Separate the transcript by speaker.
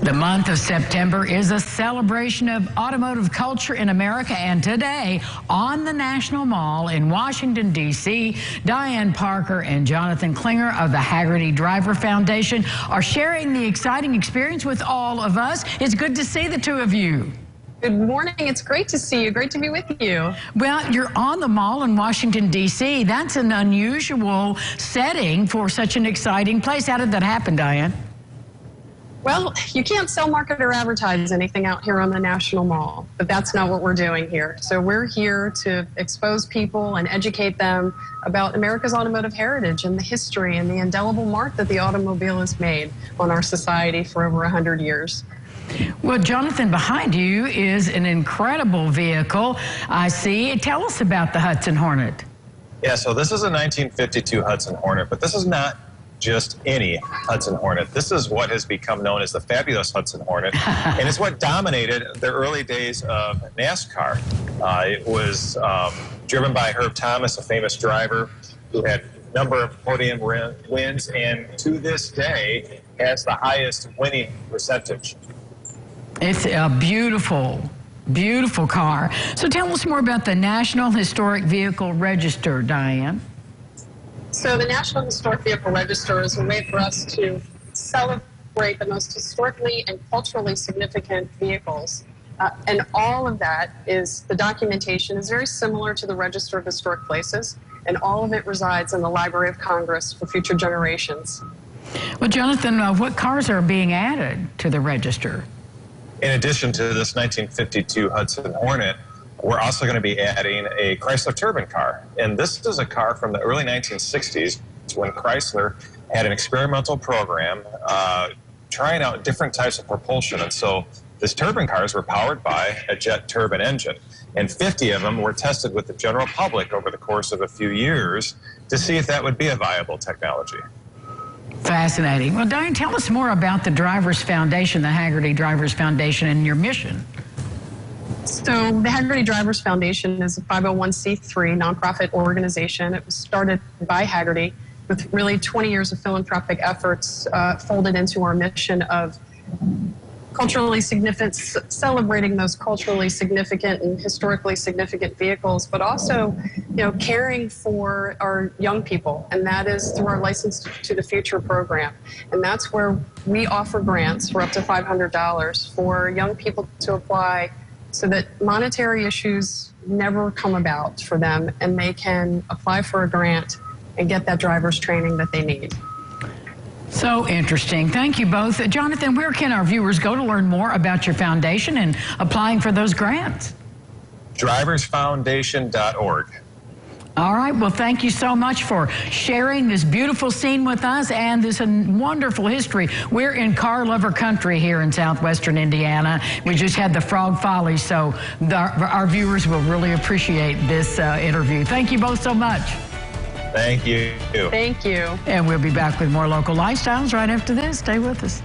Speaker 1: The month of September is a celebration of automotive culture in America, and today on the National Mall in Washington, D.C., Diane Parker and Jonathan Klinger of the Hagerty Driver Foundation are sharing the exciting experience with all of us. It's good to see the two of you.
Speaker 2: Good morning. It's great to see you. Great to be with you.
Speaker 1: Well, you're on the mall in Washington, D.C. That's an unusual setting for such an exciting place. How did that happen, Diane?
Speaker 2: Well, you can't sell, market, or advertise anything out here on the National Mall, but that's not what we're doing here. So we're here to expose people and educate them about America's automotive heritage and the history and the indelible mark that the automobile has made on our society for over 100 years.
Speaker 1: Well, Jonathan, behind you is an incredible vehicle, I see. Tell us about the Hudson Hornet.
Speaker 3: Yeah, so this is a 1952 Hudson Hornet, but this is not just any Hudson Hornet. This is what has become known as the fabulous Hudson Hornet, and it's what dominated the early days of NASCAR. It was driven by Herb Thomas, a famous driver who had a number of podium wins, and to this day has the highest winning percentage.
Speaker 1: It's a beautiful, beautiful car. So tell us more about the National Historic Vehicle Register, Diane.
Speaker 2: So the National Historic Vehicle Register is a way for us to celebrate the most historically and culturally significant vehicles. And all of that is, the documentation is very similar to the Register of Historic Places, and all of it resides in the Library of Congress for future generations.
Speaker 1: Well, Jonathan, what cars are being added to the register?
Speaker 3: In addition to this 1952 Hudson Hornet, we're also going to be adding a Chrysler Turbine Car. And this is a car from the early 1960s when Chrysler had an experimental program trying out different types of propulsion. And so these turbine cars were powered by a jet turbine engine. And 50 of them were tested with the general public over the course of a few years to see if that would be a viable technology.
Speaker 1: Fascinating. Well, Diane, tell us more about the Drivers Foundation, the Hagerty Drivers Foundation, and your mission.
Speaker 2: So the Hagerty Drivers Foundation is a 501c3 nonprofit organization. It was started by Hagerty with really 20 years of philanthropic efforts folded into our mission of culturally significant, celebrating those culturally significant and historically significant vehicles, but also, caring for our young people, and that is through our License to the Future program. And that's where we offer grants for up to $500 for young people to apply so that monetary issues never come about for them, and they can apply for a grant and get that driver's training that they need.
Speaker 1: So interesting. Thank you both. Jonathan, where can our viewers go to learn more about your foundation and applying for those grants?
Speaker 3: driversfoundation.org.
Speaker 1: All right. Well, thank you so much for sharing this beautiful scene with us and this wonderful history. We're in car lover country here in southwestern Indiana. We just had the Frog Follies, so our viewers will really appreciate this interview. Thank you both so much.
Speaker 3: Thank you.
Speaker 2: Thank you.
Speaker 1: And we'll be back with more local lifestyles right after this. Stay with us.